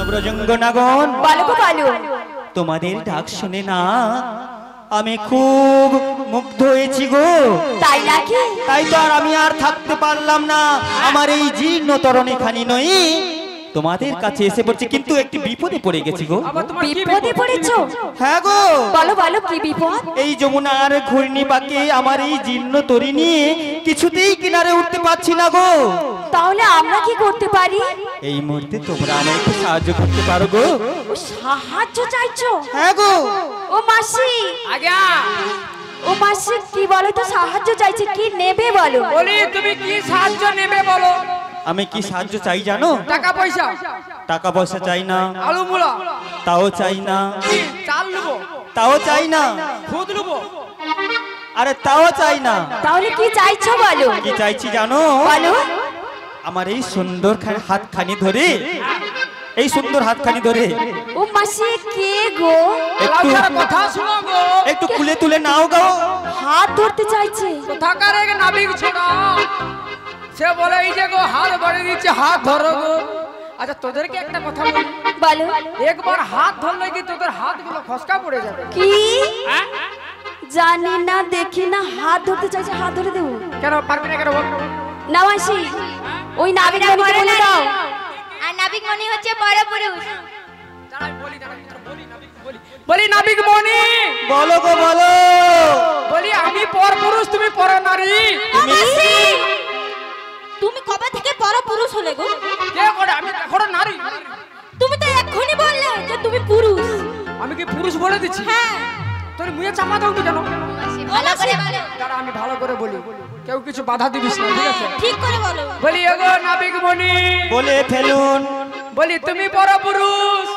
ব্রজঙ্গনাগণ তোমাদের ডাক শুনে না আমি খুব মুগ্ধ হয়েছি গো। তাই নাকি? তাই তো আর আমি আর থাকতে পারলাম না। আমার এই জীর্ণ তরণী খানি নই তোমাদের কাছে এসে পড়ছি, কিন্তু একটি বিপদে পড়ে গেছি গো। বিপদে পড়েছো? হ্যাঁ গো। বলো বলো কি বিপদ? এই যমুনার ঘূর্ণি পাকে আমার এই জীর্ণ তরি নিয়ে কিছুতেই কিনারে উঠতে পারছি না গো। তাহলে আমরা কি করতে পারি? এই মুহূর্তে তোমরা আমায় একটু সাহায্য করতে পারো গো। ও সাহায্য চাইছো? হ্যাঁ গো। ও মাসি আজ্ঞা। ও মাসি কি বলো তো সাহায্য চাইছে, কি নেবে বলো? বলি তুমি কি সাহায্য নেবে বলো? আমি কি সাহায্য চাই জানো? টাকা পয়সা। টাকা পয়সা চাই না। আলু মূলা তাও চাই না। চাল নেবো তাও চাই না। খুদ নেবো আরে তাও চাই না। তাহলে কি চাইছো বলো? কি চাইছি জানো? বলো। আমার এই সুন্দর হাতখানি ধরে, এই সুন্দর হাতখানি ধরে। ও মাসি কে গো? একটু কথা শুনো গো। একটু কুলে তুলে নাও গো। হাত ধরতে চাইছে। কোথাকার এক নাবিক ছোড়া, সে বলে এই যে গো হাত বাড়িয়ে দিচ্ছে, হাত ধরো গো। আচ্ছা তোদেরকে একটা কথা বলি, বলো। একবার হাত ধরলে কি তোদের হাতগুলো ফসকা পড়ে যাবে। কি? জানি না দেখি না, হাত ধরতে চাইছে, হাত ধরে দেবো। কেন পারবি না কেন বল? না মাসি ওই নাবিক মণিকে বলে দাও। আর নাবিক মণি হচ্ছে বড় পুরুষ। বলি নাবিক মণি। বলো গো বলো। বলি আমি পর পুরুষ তুমি পর নারী। তুমি কবে থেকে বড় পুরুষ হলে গো? কে করে? আমি এখনো নারী। তুমি তো এক্ষুনি বললে যে তুমি পুরুষ। আমি কি পুরুষ বলে দিচ্ছি? হ্যাঁ। তোর মুখে চাপা দাও কেন? ভালো করে বলো। দাঁড়া আমি ভালো করে বলি, কেউ কিছু বাধা দিবিস না, ঠিক আছে? ঠিক করে বলো। বলি এগো নাবিক মণি। বলে ফেলুন। বলি তুমি বড় পুরুষ,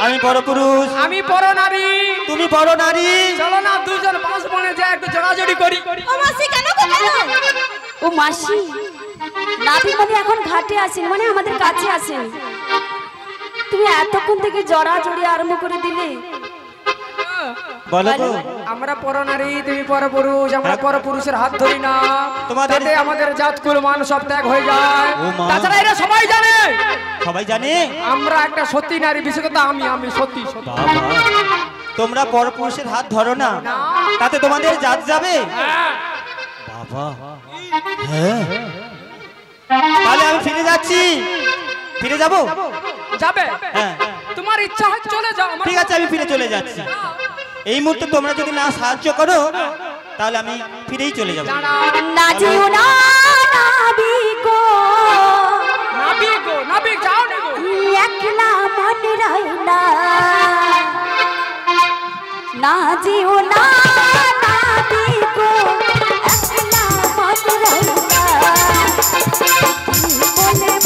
আমি বড় পুরুষ। আমি বড় নারী। তুমি বড় নারী। চলো না দুজন পাঁচ বনে যা একটু জড়াজড়ি করি। ও মাসি কেন করছো? ও মাসি নাবিক মণি এখন ঘাটে আসেন, মানে আমাদের কাছে আসেন। তুমি এতক্ষণ থেকে জড়াজড়ি আরম্ভ করে দিলে। বলো গো। আমরা পর নারী, তুমি পর পুরুষ, আমরা পর পুরুষের হাত ধরি না। তোমাদের আমাদের জাত কুল মান সব ত্যাগ হয়ে যায়। তাছাড়া এরা সবাই জানে, সবাই জানে আমরা একটা সত্যি নারী, বিশেষত আমি সত্যি সত্যি। তোমরা পরপুরুষের হাত ধরো না, তাতে তোমাদের জাত যাবে। বাবা হ্যাঁ, তাহলে আমি ফিরে যাচ্ছি। ফিরে যাব? যাবে? হ্যাঁ তোমার ইচ্ছা হয় চলে যাও। ঠিক আছে আমি ফিরে চলে যাচ্ছি। এই মুহূর্তে তোমরা যদি না সাহায্য করো তাহলে আমি ফিরেই চলে যাব। না যেও না নাবিক, নাবিক নাবিক যাও না গো। একলা মন রয় না। না যেও না নাবিক, একলা মন রয় না। বলবো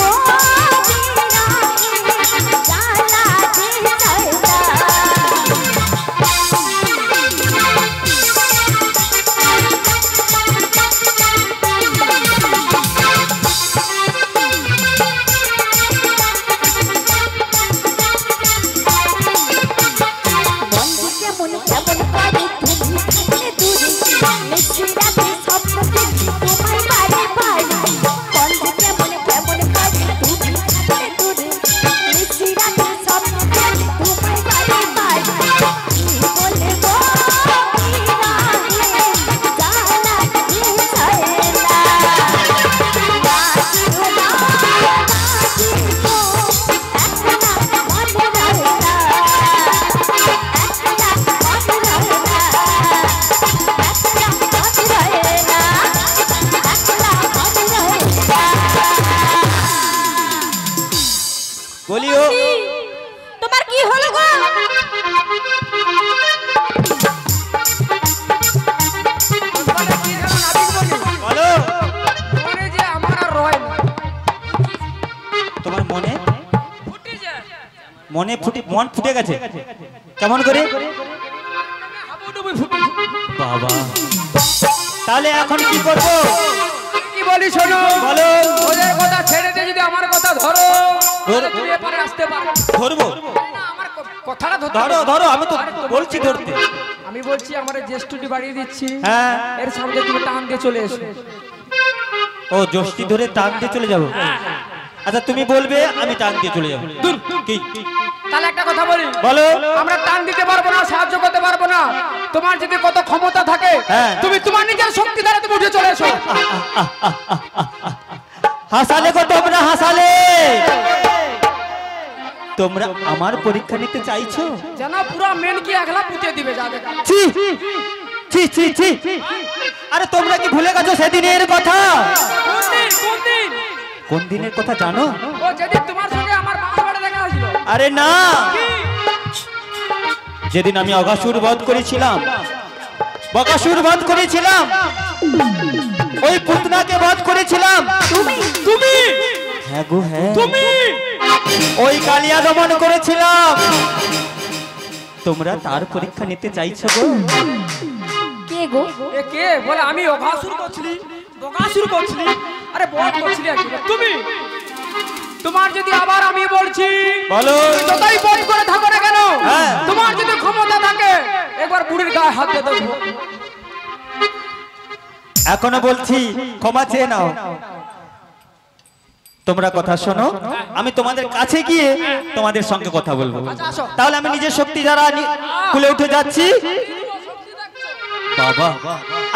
বলিও তোমার কি হলো গো? বলো। মনে যে আমার আর রয় না। তোমার মনে ফুটে যায়। মন ফুটে গেছে কেমন করে? হাবুডুবু ফুটে। বাবা তাহলে এখন কি করবো? কি বলি শোনো। বলো। ওদের কথা ছেড়ে দিয়ে যদি আমার কথা ধরো, তুমি এপারে আসতে পারো। ধরবো? না আমার কথাটা ধরো ধরো, আমি তো বলছি ধরতে। আমি বলছি আমার জ্যেষ্ঠটি বাড়িয়ে দিচ্ছি। হ্যাঁ এর সামনে তুমি টান দিয়ে চলে এসো। ও জষ্টি ধরে টান দিয়ে চলে যাবো? আচ্ছা তুমি বলবে আমি টান দিয়ে চলে যাবো। দূর কি তাহলে একটা কথা বলি, বলো। আমরা টান দিতে পারবো না, সাহায্য করতে পারবো না। তোমার যদি কত ক্ষমতা থাকে, হ্যাঁ। তুমি তোমার নিজের শক্তি দ্বারা তুমি উঠে চলে এসো। হাসালে গো তোমরা, হাসালে। তোমরা আমার পরীক্ষা নিতে চাইছো? যেন পুরো মেন কি একলা পুঁতে দিবে যাবে। ছি ছি ছি ছি। আরে তোমরা কি ভুলে গেছো সেদিনের কথা? কোন দিন? কোন দিন? কোন দিনের কথা জানো? ও যেদিন তোমার সঙ্গে আমার বাবার বাড়ি দেখা হয়েছিল। আরে না, কি? যেদিন আমি অঘাসুর বধ করেছিলাম, বকাসুর বধ করেছিলাম, ওই পুতনাকে বধ করেছিলাম। তুমি হ্যাঁ গো হ্যাঁ, তুমি ওই কালিয়া দমন করেছিলাম। তোমরা তার পরীক্ষা নিতে চাইছো গো? কে গো? এ কে বলে আমি অঘাসুর করছিলি, বকাসুর করছিলি, আরে বধ করছিলি আর কি? তুমি তোমার যদি আবার আমি বলছি, বলো। যতই বধ করে থাকো না কেন, হ্যাঁ। তোমার যদি ক্ষমতা থাকে একবার বুড়ির গায়ে হাত দিয়ে দেবো। এখনো বলছি ক্ষমা চেয়ে নাও। তোমরা কথা শোনো, আমি তোমাদের কাছে গিয়ে তোমাদের সঙ্গে কথা বলবো। আসো। তাহলে আমি নিজের শক্তি দ্বারা খুলে উঠে যাচ্ছি। বাবা,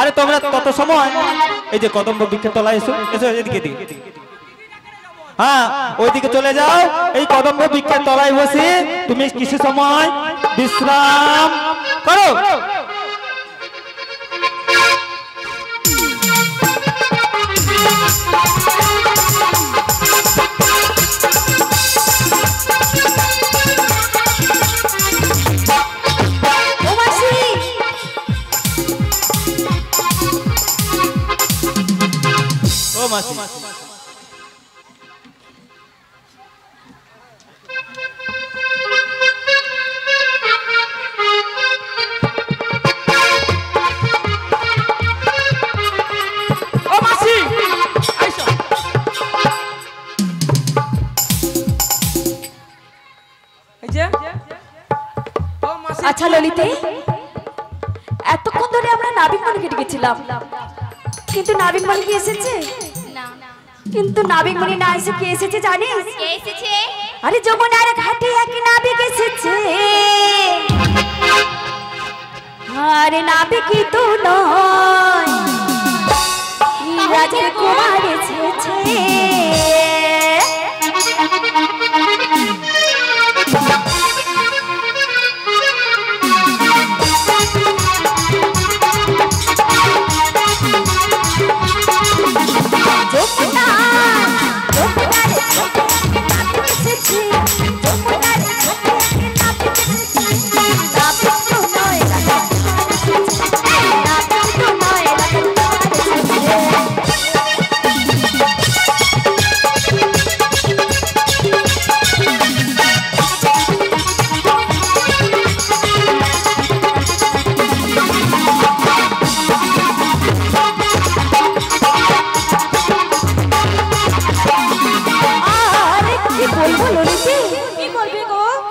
আরে তোমরা কত সময় এই যে কদম্ব বৃক্ষের তলায় এসো, এসো এদিকে দিকে। হ্যাঁ ওইদিকে চলে যাও, এই কদম্ব বৃক্ষের তলায় বসে তুমি কিছু সময় বিশ্রাম করো। ও মাসি, ও মাসি, ও মাসি আইসো। এই যে ও মাসি। আচ্ছা ললিতে, এতক্ষণ ধরে আমরা নাবিক মণিকে ডেকেছিলাম, কিন্তু নাবিক মণি কি এসেছে? না কিন্তু নাবিক মণি না এসে কে এসেছে জানিস? কে এসেছে? আরে যমুনার ঘাটে এক নাবিক এসেছে। আরে নাবিকই তো নয়, রাজার কুমার এসেছে।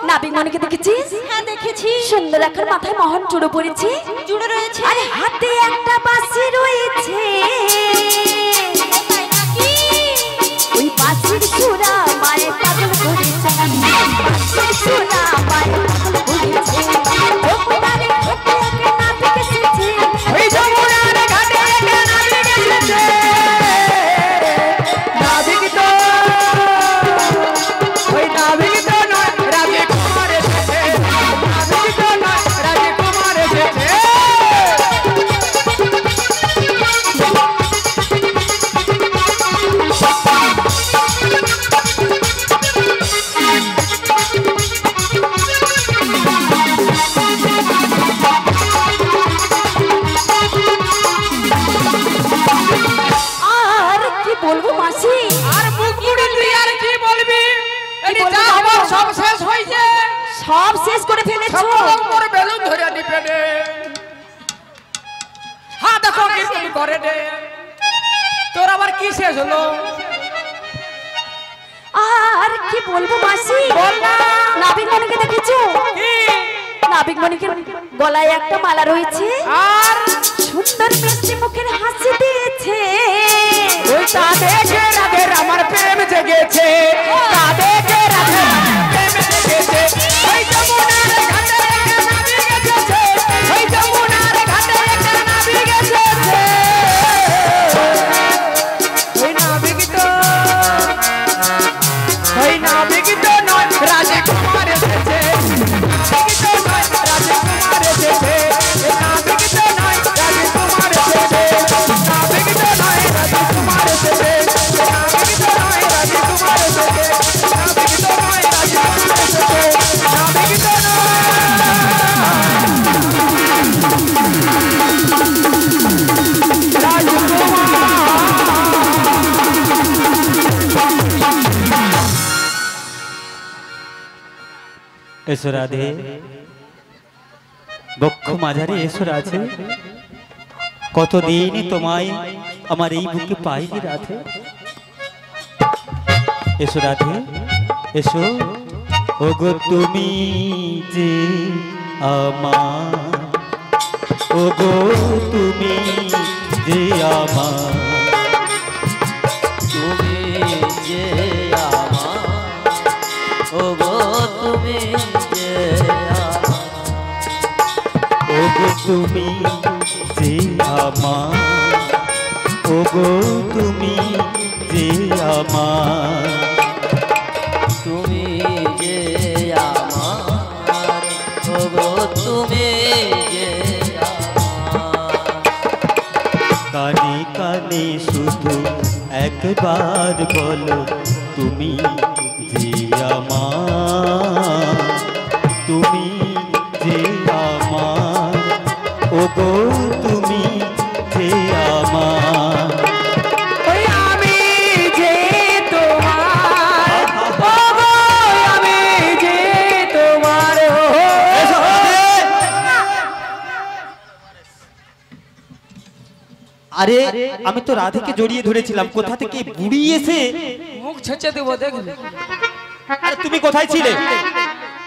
নাবিক মণিকে দেখেছিস? হ্যাঁ দেখেছি। সুন্দর একটা মাথায় মহান চূড়ো পড়েছে, জুড়ে রয়েছে। আরে হাতে একটা বাঁশি রয়েছে। ওই বাঁশির সুরা মায়ের পাগল করেছে, বাঁশির সুরা মায়ের পাগল করেছে। যমুনার ঘাটে এক নাবিক এসেছে, ওই যমুনার ঘাটে এক নাবিক এসেছে। নাবিক তো ওই নাবিক তো নয়, রাজকুমার এসেছে। নাবিক তো নয়, রাজকুমার এসেছে। আর কি বলবো মাসি? আর মুখ মুড়ে তুই আর কি বলবি? এটি যা হবার সব শেষ হয়েছে। সব শেষ করে ফেলেছো। সব করে বেলুন ধরে নি পেটে। হ্যাঁ দেখো কি তুমি করে দে। তোর আবার কি শেষ হলো? আর কি বলবো মাসি? বল না। নাবিক মণিকে দেখেছো? কি? নাবিক মণিকের গলায় একটা মালা রয়েছে, আর সুন্দর মিষ্টি মুখের হাসি দিয়েছে। ওই তা দেখে রাধের আমার প্রেম যে লেগেছে কাদেকে রাধে প্রেমে লেগেছে ওই যমুনার ঘাটে একটা নাবি গেছে ওই যমুনার ঘাটে একটা নাবি গেছে ওই নাবিক তো নয় রাজকুমার এসেছে নাবিক তো নয় রাজকুমার এসেছে নাবিক তো নয় রাজকুমার এসেছে নাবিক তো নয় রাজকুমার এসেছে নাবিক তো নয় রাজকুমার এসেছে নাবিক তো নয় রাজকুমার এসেছে নাবিক তো এসো রাধে বক্ষ মাঝারে এসো রাধে কতদিন তোমায় আমার এই বুকে পাইনি রাধে এসো রাধে এসো ওগো তুমি যে আমার ওগো তুমি যে আমার তুমি যে আমার ওগো তুমি যে ওগো তুমি যে আমার ওগো তুমি যে আমার তুমি যে আমার ওগো তুমি যে আমার কানে কানে শুধু একবার বলো তুমি যে আমার তুমি যে আমার ওগো তুমি যে আমার ওই আমি যে তোমার ওগো আমি যে তোমার আরে আমি তো রাধেকে জড়িয়ে ধরেছিলাম কোথা থেকে বুড়ি এসে মুখ ছেঁচে দেবো দেখলে আরে তুমি কোথায় ছিলে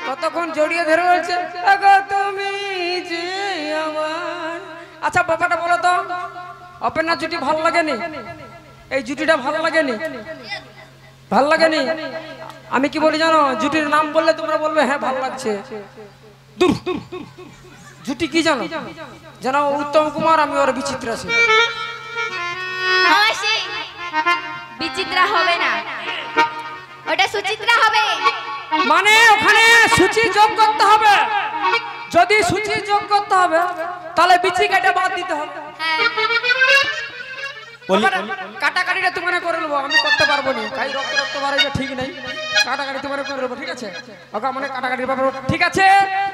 কতক্ষণ জড়িয়ে ধরে বলছে ওগো তুমি যে আমার আচ্ছা ব্যাপারটা বলো তো অপেনা জুটি ভালো লাগেনি এই জুটিটা ভালো লাগেনি ভালো লাগেনি আমি কি বলি জানো জুটির নাম বললে তোমরা বলবে হ্যাঁ ভালো লাগছে দূর জুটি কি জানো জানো উত্তম কুমার আমি ওর বিচিত্রা ছিল মাসি বিচিত্রা হবে না ওটা সুচিত্রা হবে মানে ওখানে সূচি যোগ করতে হবে যদি সূচি যোগ করতে হবে তাহলে বিচি কেটে বাদ দিতে হবে হ্যাঁ কাটাকাটিটা তোমার করে নেবো আমি করতে পারবো না তাই রক্ত রক্ত বাড়াইবে ঠিক নেই কাটাকাটি তোমার করে নেবো ঠিক আছে ওকে মানে কাটাকাটির ব্যাপার ঠিক আছে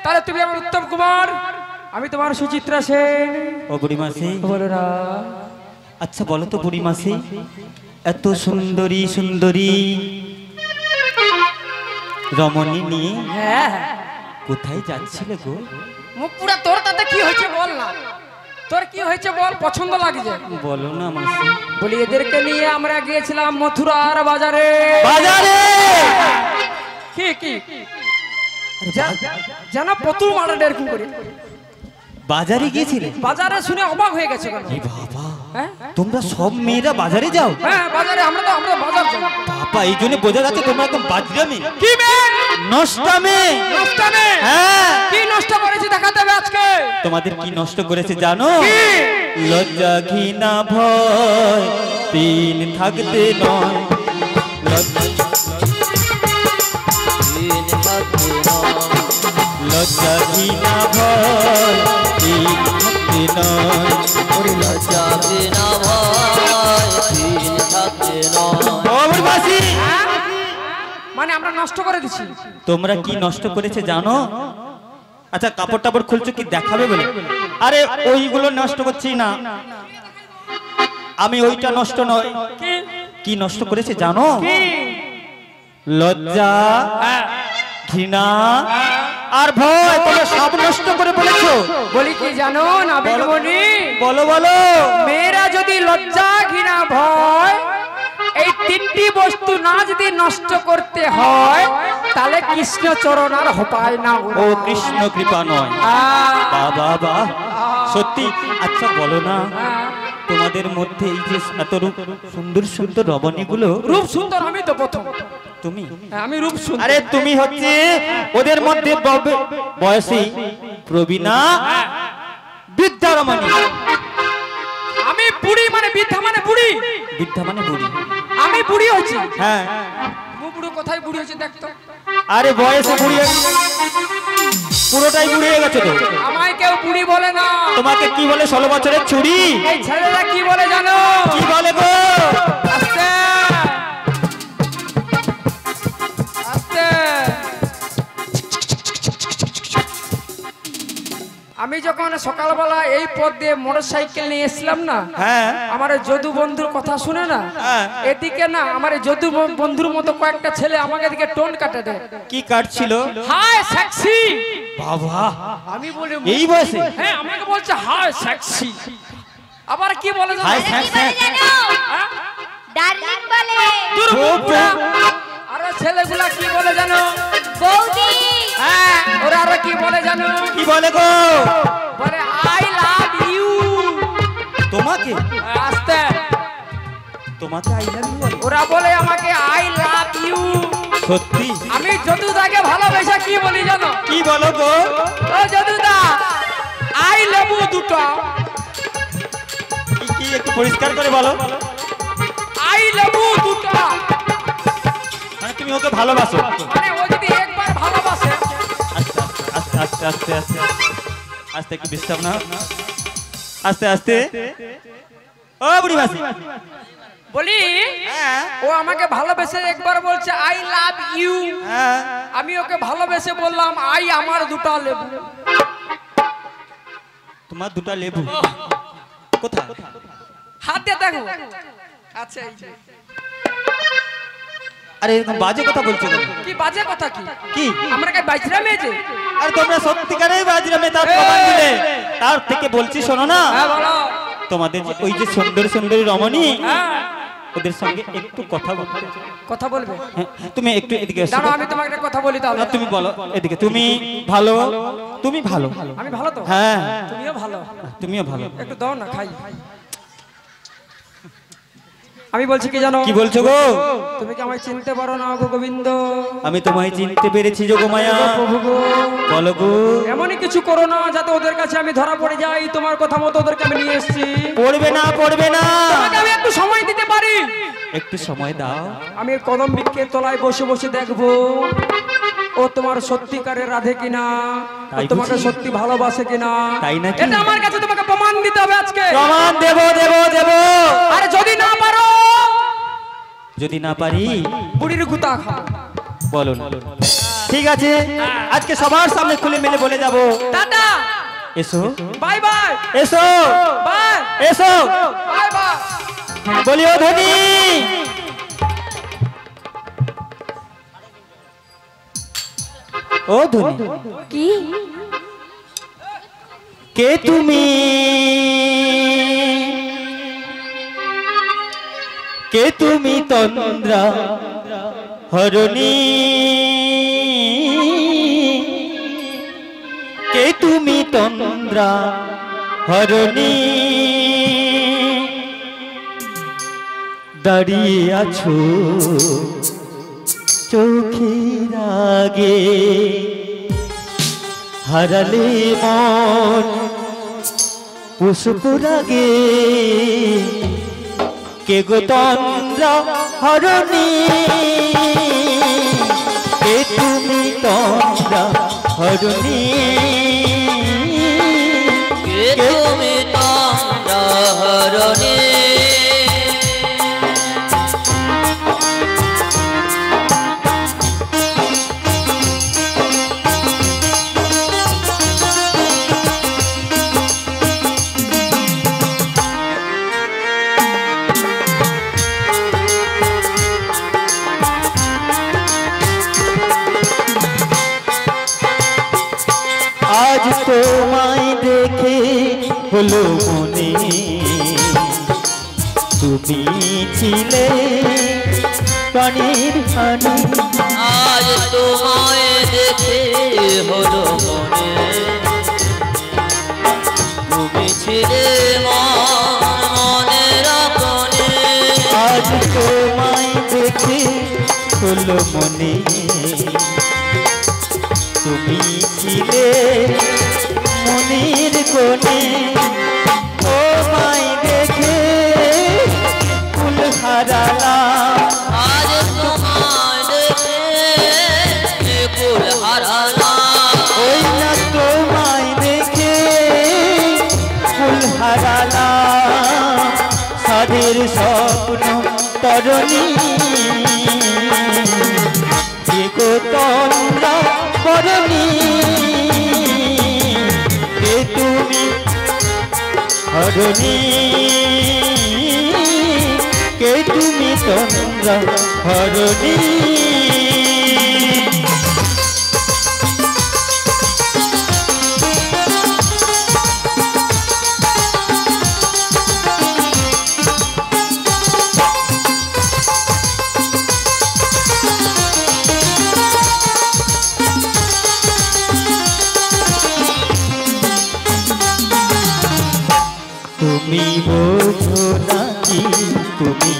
তাহলে তুমি আমার উত্তম কুমার আমি তোমার সুচিত্রা সেন ও বুড়ি মাসি বলো না আচ্ছা বলো তো বুড়ি মাসি এত সুন্দরী সুন্দরী রমণী নিয়ে হ্যাঁ কোথায় যাচ্ছিলে গো মুখ পুরা তোর তাতে কি হয়েছে বল না তোর কি হয়েছে বল পছন্দ লাগছে বলো না মাসি বলি এদেরকে নিয়ে আমরা গিয়েছিলাম মথুরার বাজারে বাজারে কি কি যেন প্রতুল মারা এরকম করে বাজারে গিয়েছিলে বাজারে শুনে অবাক হয়ে গেছে কেন এ বাবা হ্যাঁ তোমরা সব মেয়েরা বাজারে যাও হ্যাঁ বাজারে আমরা বাজার যাই বাবা এই জন্য বোঝা যাচ্ছে তোমরা একদম বাজরামি কি মেয়ে নষ্টামে নষ্ট মেয়ে হ্যাঁ কি নষ্ট করেছি দেখাতে হবে আজকে তোমাদের কি নষ্ট করেছে জানো কি? লজ্জা ঘৃণা ভয় তিন থাকতে নয় দিন থাকতে নয় লজ্জা ঘৃণা ভয় তিন থাকতে নয় ওরে লজ্জা বিনা ভয় দিন থাকতে নয় বাবুর মাসি মানে আমরা নষ্ট করে দিছি তোমরা কি নষ্ট করেছে জানো আচ্ছা কাপড় টাপড় খুলছো কি দেখাবে বলে আরে ওইগুলো নষ্ট করছি না আমি ওইটা নষ্ট নয় কি কি নষ্ট করেছে জানো কি লজ্জা ঘৃণা আর ভয় তোমরা সব নষ্ট করে বলেছো বলি কি জানো না বেগমণি বলো বলো মেয়েরা যদি লজ্জা ঘৃণা ভয় এই তিনটি বস্তু না যদি নষ্ট করতে হয় তাহলে কৃষ্ণ চরণ আর হপায় না ও কৃষ্ণ কৃপা নয় আহ, বাবা বা সত্যি আচ্ছা বলো না তোমাদের মধ্যে এই যে এত রূপ সুন্দর সুন্দর রমণীগুলো, রূপ সুন্দর আমি তো প্রথম। তুমি? হ্যাঁ, আমি রূপ সুন্দর। আরে তুমি হচ্ছে ওদের মধ্যে বয়সী প্রবীণা বৃদ্ধা রমণী। আমি বুড়ি মানে বৃদ্ধা মানে বুড়ি? বৃদ্ধা মানে বুড়ি। আমি বুড়ি হচ্ছি? হ্যাঁ। বুড়ো কোথায় বুড়ি হচ্ছে দেখতো? আরে বয়সে বুড়ি পুরোটাই বুড়ি হয়ে গেছে তো। আমায় কেউ বুড়ি বলে না। তোমাকে কি বলে? 16 বছরের ছুরি। এই ছেলেরা কি বলে জানো? কি বলে গো? আস্তে আস্তে। আমি যখন সকালবেলা এই পথ দিয়ে মোটরসাইকেল নিয়ে এসলাম না, হ্যাঁ, আমার এই যদু বন্ধুর কথা শুনে না, হ্যাঁ। এদিকে না আমার এই যদু বন্ধুর মতো কয়েকটা ছেলে আমাকে এদিকে টোন কাটে দেয়। কি কাটছিল? Hi sexy. বাবা, আমি বলি এই বয়সে? হ্যাঁ, আমাকে বলছে হাই সেক্সি। আবার কি বলে জানো? হাই কি সেক্সি। বলে জানো? ডার্লিং বলে। দূর ও, বুড়া। আরে ছেলেগুলা কি বলে জানো? বৌদি। হ্যাঁ, ওরা আরো কি বলে জানো? কি বলে গো? বলে আই লাভ ইউ। তোমাকে? আস্তে। তোমাকে আই লাভ ইউ? ওরা বলে আমাকে আই লাভ ইউ। সত্যি? আমি যদুদাকে ভালোবেসে কি বলি জানো? কি বলো গো? ও যদুদা, আই লেবু দুটো। কি একটু পরিষ্কার করে বলো। আই লেবু দুটো। মানে তুমি ওকে ভালোবাসো? মানে ও যদি একবার ভালোবাসে। আস্তে আস্তে আস্তে আস্তে আস্তে আস্তে একটু বিশ্রাম নাও। আস্তে আস্তে। ও বুড়ি মাসি, বলি হ্যাঁ, ও আমাকে ভালোবেসে একবার বলছে আই লাভ ইউ। হ্যাঁ, আমি ওকে ভালোবেসে বললাম আই আমার দুটো লেবু। তোমার দুটো লেবু কোথায়? হাত দিয়ে দেখো। আচ্ছা, এই যে। আরে এরকম বাজে কথা বলছো কেন? কি বাজে কথা? কি কি? আমরা কি বাইচরা মেয়েছে? আর তোমরা সত্যিকারের বাজরামে তার প্রমাণ দিলে। তার থেকে বলছি শোনো না, হ্যাঁ বলো। তোমাদের যে ওই যে সুন্দর সুন্দরী রমণী, হ্যাঁ, ওদের সঙ্গে একটু কথা বলতে চাই। কথা বলবে? হ্যাঁ, তুমি একটু এদিকে এসো। দাঁড়াও, আমি তোমাকে একটা কথা বলি তাহলে। না, তুমি বলো এদিকে। তুমি ভালো, তুমি ভালো। আমি ভালো তো? হ্যাঁ, তুমিও ভালো। তুমিও ভালো। একটু দাও না খাই। আমি বলছি কি জানো? কি বলছো গো? তুমি কি আমায় চিনতে পারো না গো গোবিন্দ? আমি তোমায় চিনতে পেরেছি যোগমায়া। প্রভু গো, বলো গো। এমনই কিছু করো না যাতে ওদের কাছে আমি ধরা পড়ে যাই। তোমার কথা মতো ওদেরকে আমি নিয়ে এসেছি। পড়বে না, পড়বে না। তোমাকে আমি একটু সময় দিতে পারি। একটু সময় দাও। আমি কদম বৃক্ষের তলায় বসে বসে দেখবো ও তোমার সত্যিকারের রাধে কিনা, ও তাই তোমাকে বুঝি? সত্যি ভালোবাসে কিনা। তাই নাকি? এটা আমার কাছে তোমাকে প্রমাণ দিতে হবে আজকে। প্রমাণ দেব দেব দেব। আরে যদি না পারো, যদি না পারি বুড়ির গুতা খা। বলো না। ঠিক আছে, আজকে সবার সামনে খুলে মেলে বলে যাব। টাটা, এসো, বাই বাই, এসো, বাই, এসো। Bye bye. বলিও ধনী। ও ধনী, কি কে তুমি? কে তুমি তন্দ্রা হরণী? কে তুমি তন্দ্রা হরণী? দাঁড়িয়ে আছো চোখের আগে, হারালে মন পুষ্পরাগে। কে গো তন্দ্রা হরণী? কে তুমি তন্দ্রা হরণী? কে তুমি তন্দ্রা হরণী? আজ তোমায় দেখে হলো মনে, তুমি ছিলে প্রাণীর হানি। আজ তোমায় দেখে হলো মনে, তুমি ছিলে মন আজ তোমায় দেখে হলো মনে তুমি ছিলে মনের কোণে ও মাই দেখে ফুল হারালাম আজ তোমায় দেখে কুল হারালাম ওই না তোমায় দেখে ফুল হারালাম সাধের স্বপ্ন তরণী দেখো তন্দ্রা করণী কে তুমি হরণী কে তুমি তন্দ্রা হরণী তুমি বোঝো নাকি তুমি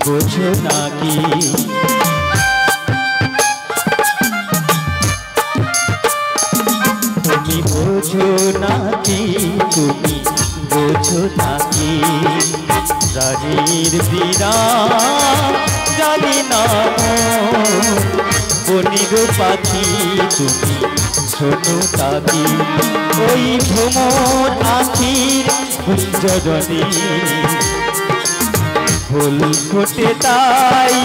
বোঝো নাকি তুমি বোঝো নাকি তুমি বোঝো নাকি রানীর বিরাম জানি না বনির পাখি তুমি শোনো তাকি ওই ভ্রমর আখির কুঞ্জরণী ফুল ফোটে তাই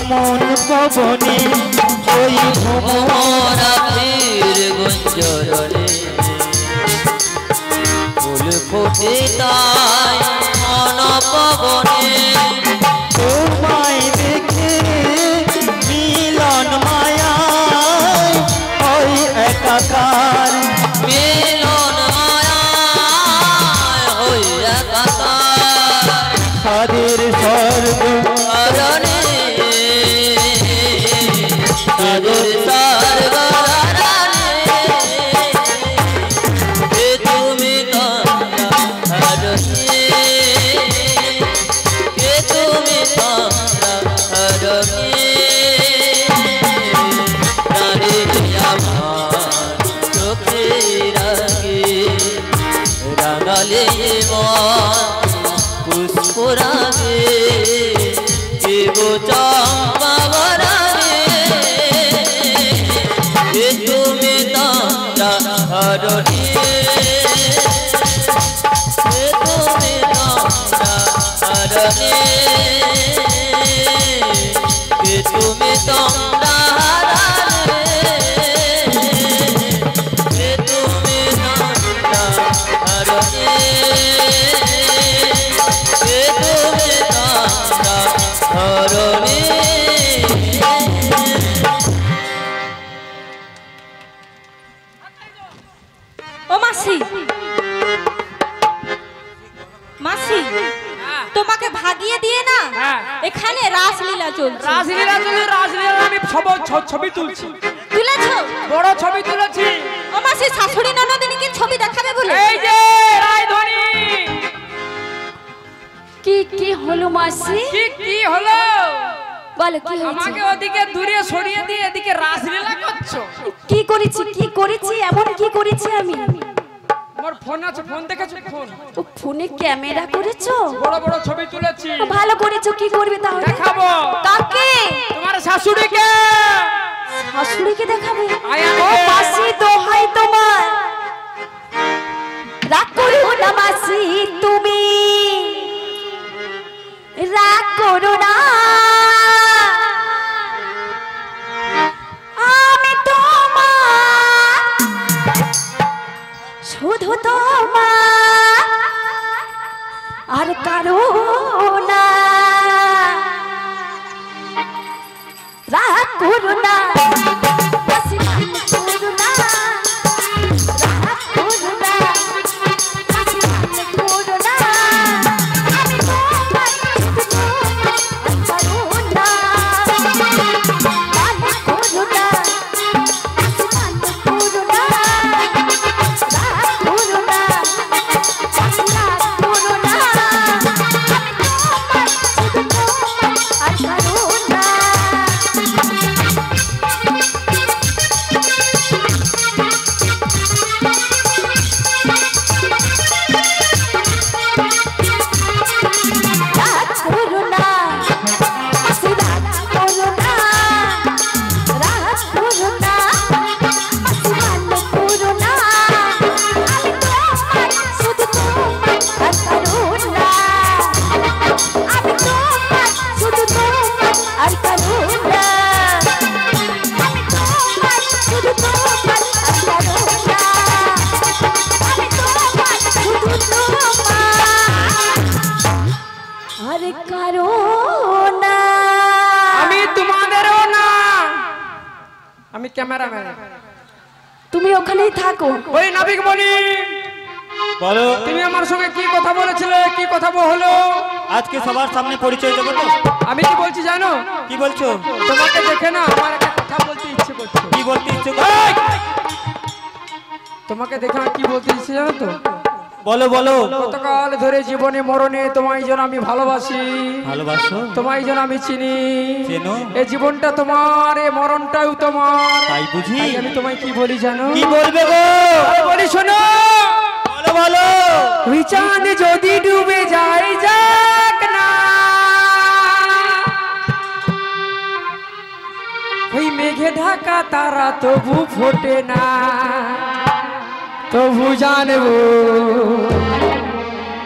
মন পবনে ওই ভ্রমর রাখির গুঞ্জরণে ফুল ফোটে তাই মন পবনে তোমায় দেখে মিলন মায়ায় ওই একাকার মিলন মায়ায় হই একাকার সাধের স্বর্গ হরণে সাধের স্বর্গ হরণে কে তুমি তন্দ্রা হরণে কে তুমি তন্দ্রা হরণে প্রাণে আমার চোখের আগে রাঙালে মন পুষ্পরাগে কেবো চম্পা বরাগে কে তুমি তন্দ্রা হরণে কে তুমি তন্দ্রা হরণে কে তুমি তন্দ্রা হরণে কে তুমি তন্দ্রা হরণে কে তুমি তন্দ্রা হরণে ও মাসি মাসি তোমাকে ভাগিয়ে দিয়ে না হ্যাঁ। এখানে রাসলীলা চলছে রাসলীলা চলে রাসলীলা আমি ছবি তুলছি তুলেছো বড় ছবি তুলেছি ও মাসি শাশুড়ি ননদিনীকে ছবি দেখাবে বলে এই যে রায়ধনী কি কি হলো মাসি কি হলো বলো কি হয়েছে আমাকে ওদিকে দূরে সরিয়ে দিয়ে এদিকে রাসলীলা করছো কি করেছি এমন কি করেছি আমি আমার ফোন আছে ফোন দেখেছো ফোন ও ফোনে ক্যামেরা করেছো বড় বড় ছবি তুলেছি ও ভালো করেছো কি করবে তাহলে দেখাবো কাকে তোমার শাশুড়িকে শাশুড়িকে দেখাবে আয় ও আমাকে। মাসি দোহাই তোমার রাগ করো না মাসি তুমি রাগ করো না আমি তোমার শুধু তোমার আর কারো না রাগ করো না মাসি রাগ করো না রাগ করো না মাসি রাগ করো না আমি তোমার শুধু তোমার না। আমি তোমাদেরও না, আমি ক্যামেরাম্যান। তুমি ওখানেই থাকো। ওই নাবিক বলি, বলো তুমি আমার সঙ্গে কি কথা বলেছিলে, কি কথা হলো? আজকে সবার সামনে পরিচয় দেবো তো। আমি কি বলছি জানো? কি বলছো? তোমাকে দেখে না আমার একটা কথা বলতে ইচ্ছে করছে। কি বলতে ইচ্ছে করছো? তোমাকে দেখে আমার কি বলতে ইচ্ছে জানো তো? বলো বলো। কতকাল ধরে জীবনে মরণে তোমায় যেন আমি ভালোবাসি, ভালোবাসো? তোমায় যেন আমি চিনি। চেনো? এই জীবনটা তোমার, এই মরণটাও তোমার। তাই বুঝি? তাই আমি তোমায় কি বলি জানো? কি বলবে গো? বলি শোনো, বলো বলো। ওই চাঁদ যদি ডুবে যায় যাক না, ওই মেঘে ঢাকা তারা তবু ফোটে না, তবু জানবো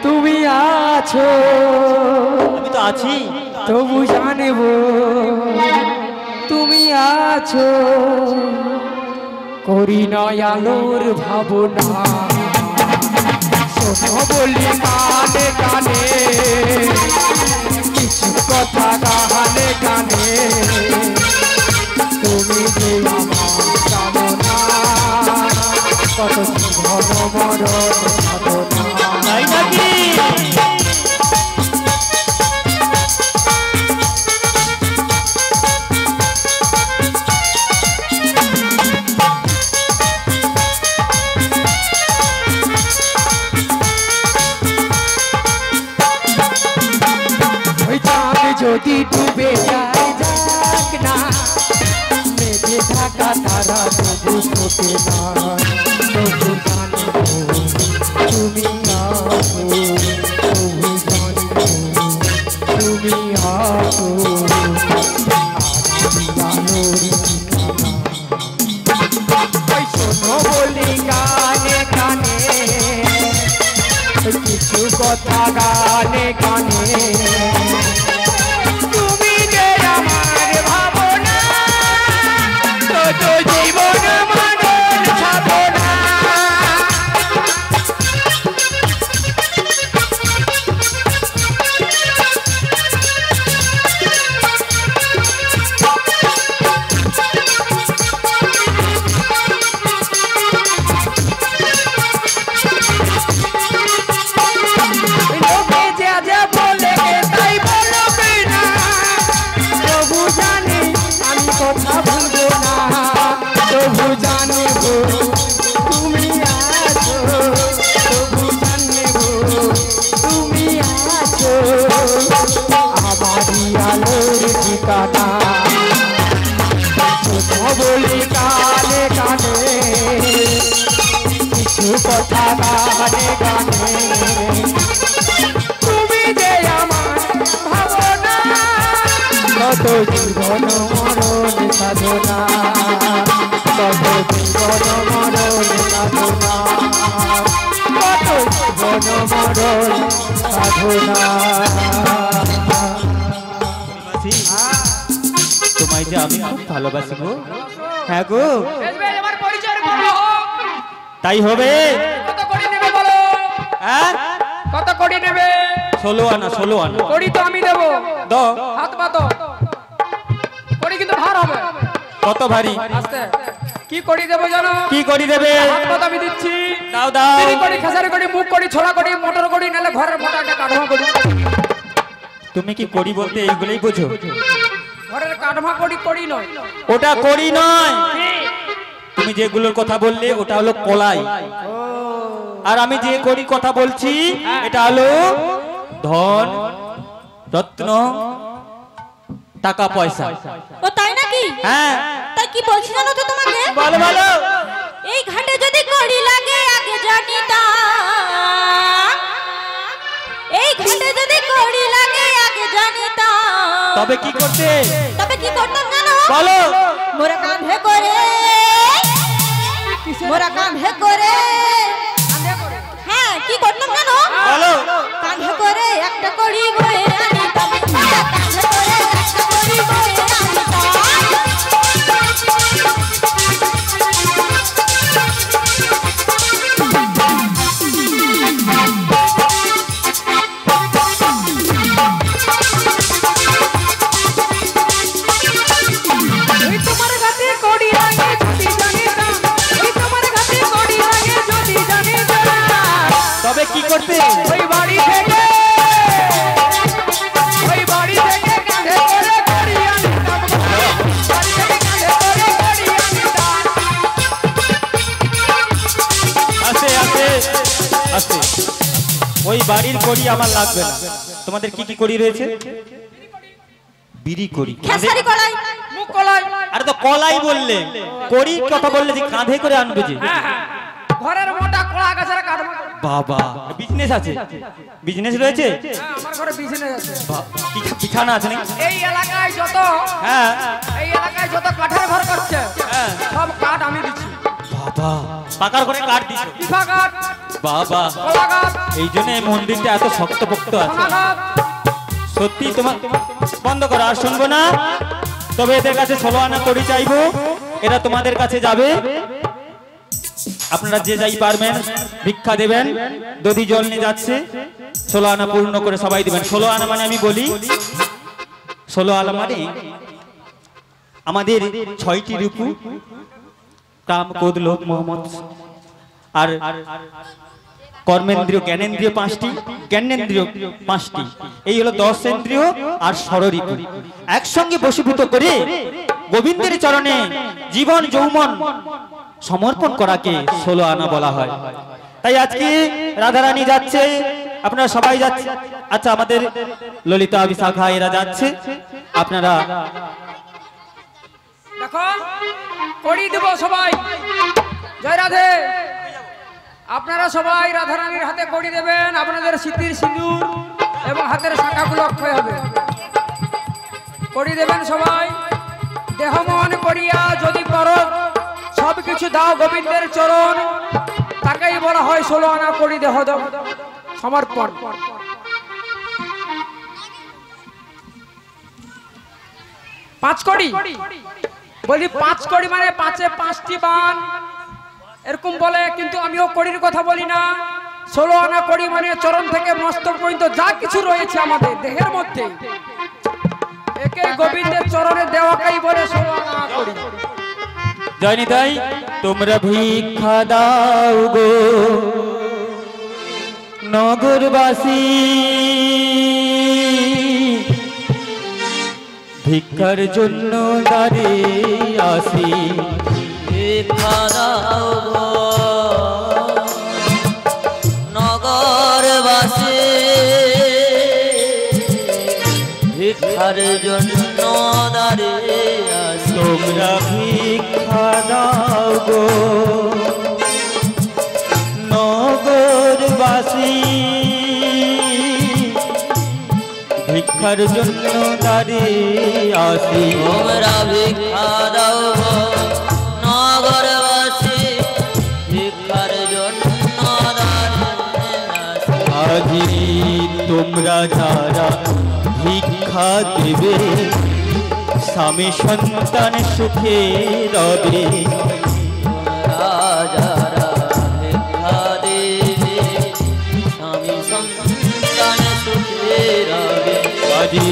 তুমি আছো, আমি তো আছি। তবু জানবো তুমি আছো। করি নয় আলোর ভাবনা, শোনো বলি কানে কানে, কিছু কথা গানে গানে, তুমি যে আমার কামনা, কত ঘন মরণ সাধনা। তাই নাকি? ওই চাঁদ যদি ডুবে যায় যাক না, মেঘে ঢাকা তারা তবু ফোটে না, তবু জানবো তুমি আছো, তবু জানবো তুমি আছো। ওই শোনো বলি গানে গানে, কিছু কথা গানে গানে, তুমি যে আমার ভাবনা, কত জীবন মরণ সাধনা। লোকে যা যা বলে তাই বলবে না, তবু জানি আমি কথা ভুলবো না, তবু জানবো তুমি আছো, তবু জানবো তুমি আছো। আমারই আলোর ঠিকানা, শোনো বলি কানে কানে, কিছু কথা গানে গানে, তুমি যে আমার ভাবনা, কত জীবন মরণ সাধনা, কত জীবন মরণ সাধনা, কত জীবন মরণ সাধনা। মাসি, তোমায় যে আমি খুব ভালোবাসি গো। হ্যাঁ গো, এবার পরিচয় বলো, তাই হবে। কত কোটি নেবে বলো? হ্যাঁ, কত কোটি নেবে? 16 আনা 16 আনা কোটি তো আমি দেবো, দাও। হাত পাতো, কোটি কিন্তু ভার হবে। কত ভারী? আস্তে, কি কোটি দেবো জানো? কি করি দেবে? হাত পাতো আমি দিচ্ছি। দাও দাও। তিরি কোটি, খেসারি কোটি, মুখ কোটি, ছোলা কোটি, মোটর কোটি, নালে ঘরের মোটা একটা কাঠমা কোটি। তুমি কি করি বলতে এইগুলোই বুঝো? ঘরের কাঠমা কোটি কোটি নয়, ওটা করি নয়, তুমি যেগুলোর কথা বললে ওটা হলো কলাই। আর আমি যে করি কথা বলছি এটা হলো ধন রত্ন টাকা পয়সা। ও তাই নাকি? হ্যাঁ, তাই কি বলছি জানো তো তোমাকে? বলো বলো। এই ঘাটে যদি কড়ি লাগে আগে জানিতাম, এই ঘাটে যদি কড়ি লাগে আগে জানিতাম, তবে কি করতে? তবে কি করতাম জানো? বলো। মোরা কাঁধে করে, মোরা কাঁধে করে, হ্যাঁ কি করতাম জানো? বলো। কাঁধে করে একটা কড়ি বয়ে আনিতাম, কাঁধে করে একটা কড়ি বয়ে আনিতাম। বাড়ির কড়ি আমার লাগবে না। তোমাদের কি কি কড়ি রয়েছে? বিড়ি কড়ি, খেসারি কলাই, মুখ কলাই। আরে তো কলাই বললে, কড়ি কথা বললে যে কাঁধে করে আনবে যে। ঘরের মোটা কলা গাছের কাটবো। বাবা বিজনেস আছে, বিজনেস রয়েছে। আমার ঘরে বিজনেস আছে। পিছানা আছে নাকি? এই এলাকায় যত হ্যাঁ এই এলাকায় যত কাঠের ঘর করছে হ্যাঁ। সব কাঠ আমি দিচ্ছি। বাবা পাকার করে কাঠ দিছো? পিঠা কাঠ, বাবা কলা কাঠ, এই জন্য এই মন্দিরটা এত শক্তপোক্ত আছে। সোনা কাঠ। সত্যি তোমার বন্ধ করো, আর শুনবো না। তবে এদের কাছে 16 আনা কড়ি চাইবো, এরা তোমাদের কাছে যাবে। আপনারা যে যাই পারবেন ভিক্ষা দেবেন। দধি জল নিয়ে যাচ্ছে, 16 আনা পূর্ণ করে সবাই দিবেন। 16 আনা মানে আমি বলি 16 আনা মানে আমাদের 6টি রূপু, কাম ক্রোধ লোভ মোহাম্মদ, আর কর্মেন্দ্রিয় জ্ঞানেন্দ্রিয় 5টি, জ্ঞানেন্দ্রিয় 5টি, এই হলো 10 ইন্দ্রিয় আর ষড়ঋপু একসঙ্গে বশীভূত করে গোবিন্দের চরণে জীবন যৌবন সমর্পণ করাকে 16 আনা বলা হয়। তাই আজকে রাধারানী যাচ্ছে, আপনারা সবাই যাচ্ছে। আচ্ছা আমাদের ললিতা বিশাখা এরা যাচ্ছে, আপনারা দেখো কড়ি দেব সবাই। জয় রাধে। আপনারা সবাই রাধারানীর হাতে কড়ি দেবেন। আপনাদের স্মৃতির সিঁদুর এবং হাতের শাখাগুলো অক্ষয় হবে। কড়ি দেবেন সবাই। দেহ মন করিয়া যদি করো সব কিছু দাও গোবিন্দের চরণ, তাকেই বলা হয় 16 আনা কড়ি দেহ দাও সমর্পণ। 5 কড়ি বলি, 5 কড়ি মানে 5-এ 5টি বান এরকম বলে, কিন্তু আমিও কড়ির কথা বলি না। 16 আনা কড়ি মানে চরণ থেকে মস্তক পর্যন্ত যা কিছু রয়েছে আমাদের দেহের মধ্যে, একে গোবিন্দের চরণে দেওয়াকেই বলে 16 আনা কড়ি। জয় নিতাই। তোমরা ভিক্ষা দাও গো নগরবাসী, ভিক্ষার জন্য দাঁড়ে আসি। ভিক্ষা দাও গো নগরবাসী, ভিক্ষার জন্য দাঁড়িয়ে আছি। তোমরা ভিক্ষা দাও গো নগরবাসী, ভিক্ষার জন্য দাঁড়িয়ে আসি। তোমরা ভিক্ষা দাও গো নগরবাসী, ভিক্ষার জন্য দাঁড়িয়ে আছি। আজি তোমরা যারা ভিক্ষা দেবে, স্বামী সন্তান সুখে রবে। তোমরা যারা ভিক্ষা দেবে, স্বামী সন্তান সুখে রবে। আজি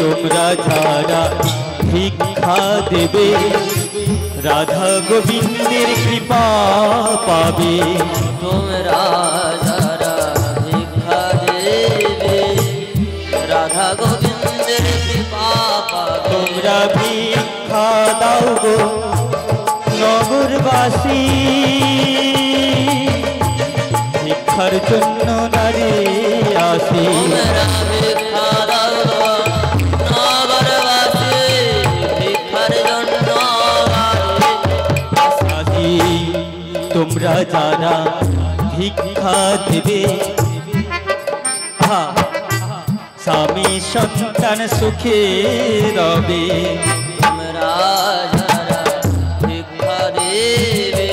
তোমরা যারা ভিক্ষা দেবে, রাধা গোবিন্দের কৃপা পাবে। তোমরা যারা ভিক্ষা দেবে, রাধা গোবিন্দের কৃপা পাবে। তোমরা ভিক্ষা দাও গো নগরবাসী, ভিক্ষার জন্য দাঁড়িয়ে আসি। তোমরা ভিক্ষা দাও গো নগরবাসী, ভিক্ষার জন্য আজি তোমরা যারা ভিক্ষা দেবে, স্বামী সন্তান সুখে রবে। তোমরা যারা ভিক্ষা দেবে,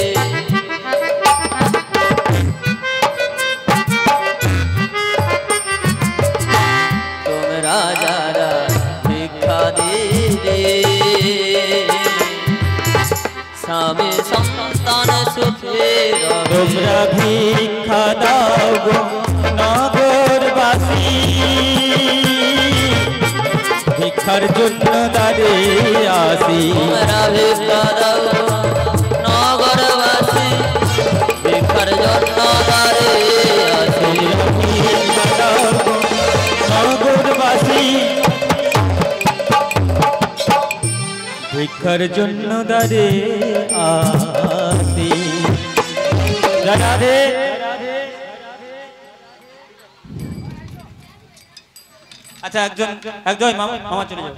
তোমরা যারা ভিক্ষা দেবে, স্বামী সন্তান সুখে রবে। তোমরা ভিক্ষা দাও গো নগরবাসী, ভিক্ষার জন্য দাঁড়িয়ে আসি। তোমরা ভিক্ষা দাও নগরবাসী, ভিক্ষার জন্য দাঁড়িয়ে আছি। ভিক্ষা দাও গো নগরবাসী, ভিক্ষার জন্য দাঁড়িয়ে আসি। রাধে আচ্ছা একজন একজন মামা মামা চলে যাও।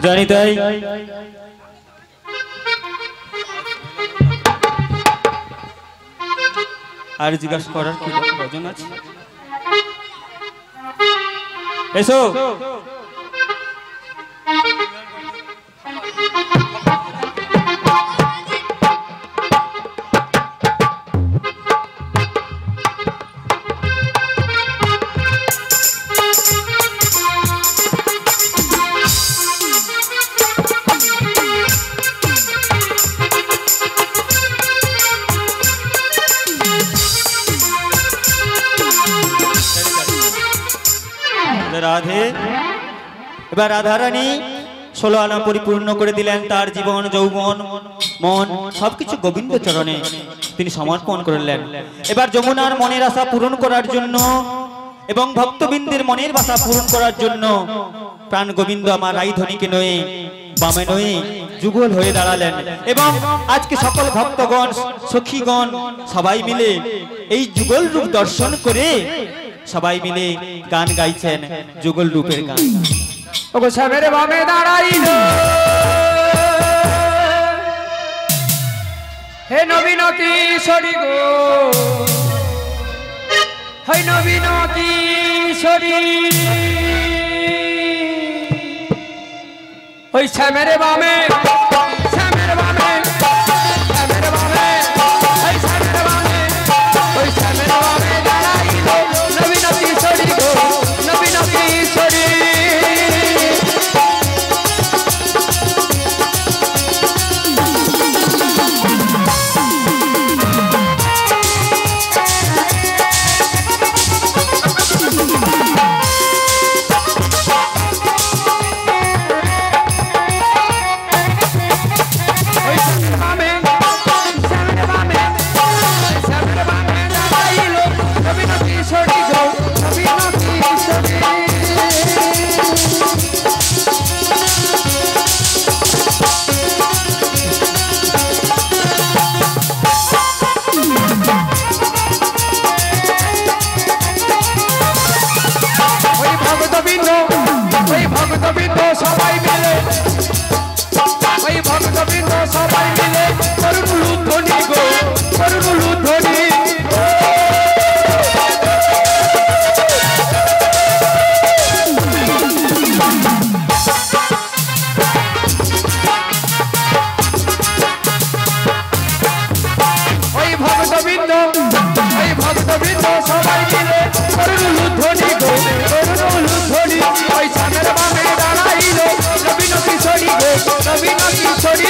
জানি তাই আর জিজ্ঞাসা করার কি প্রয়োজন আছে? এসো। রাধে এবার রাধারানী 16 আনা পরিপূর্ণ করে দিলেন, তার জীবন যৌবন মন সবকিছু গোবিন্দ চরণে তিনি সমর্পণ করলেন। এবার যমুনার মনের আশা পূরণ করার জন্য এবং ভক্তবৃন্দের মনের আশা পূরণ করার জন্য প্রাণ গোবিন্দ আমার রাইধনীকে নয়ে বামে নয়ে যুগল হয়ে দাঁড়ালেন এবং আজকে সকল ভক্তগণ সখীগণ সবাই মিলে এই যুগল রূপ দর্শন করে সবাই মিলে গান গাইছেন, যুগল রূপের গান। ওগো সামনের বামে দাঁড়াইল হে নবীন কিশোরী গো, হে নবীন কিশোরী, ওই সামনের বামে সামনের বামে সামনের বামে ওই সামনের বামে ওই সামনের বামে দাঁড়াইল নবীন কিশোরী গো, নবীন কিশোরী। সবাই মিলে ওই ভক্তবৃন্দ সবাই মিলে করুন লুধ্বনি গো, করুন লুধ্বনি। ওই ভক্তবৃন্দ সবাই মিলে করুন লুধ্বনি গো, করুন লুধ্বনি। ওই সামনের বামে দাঁড়াইল নবীন কিশোরী গো, নবীন কিশোরী।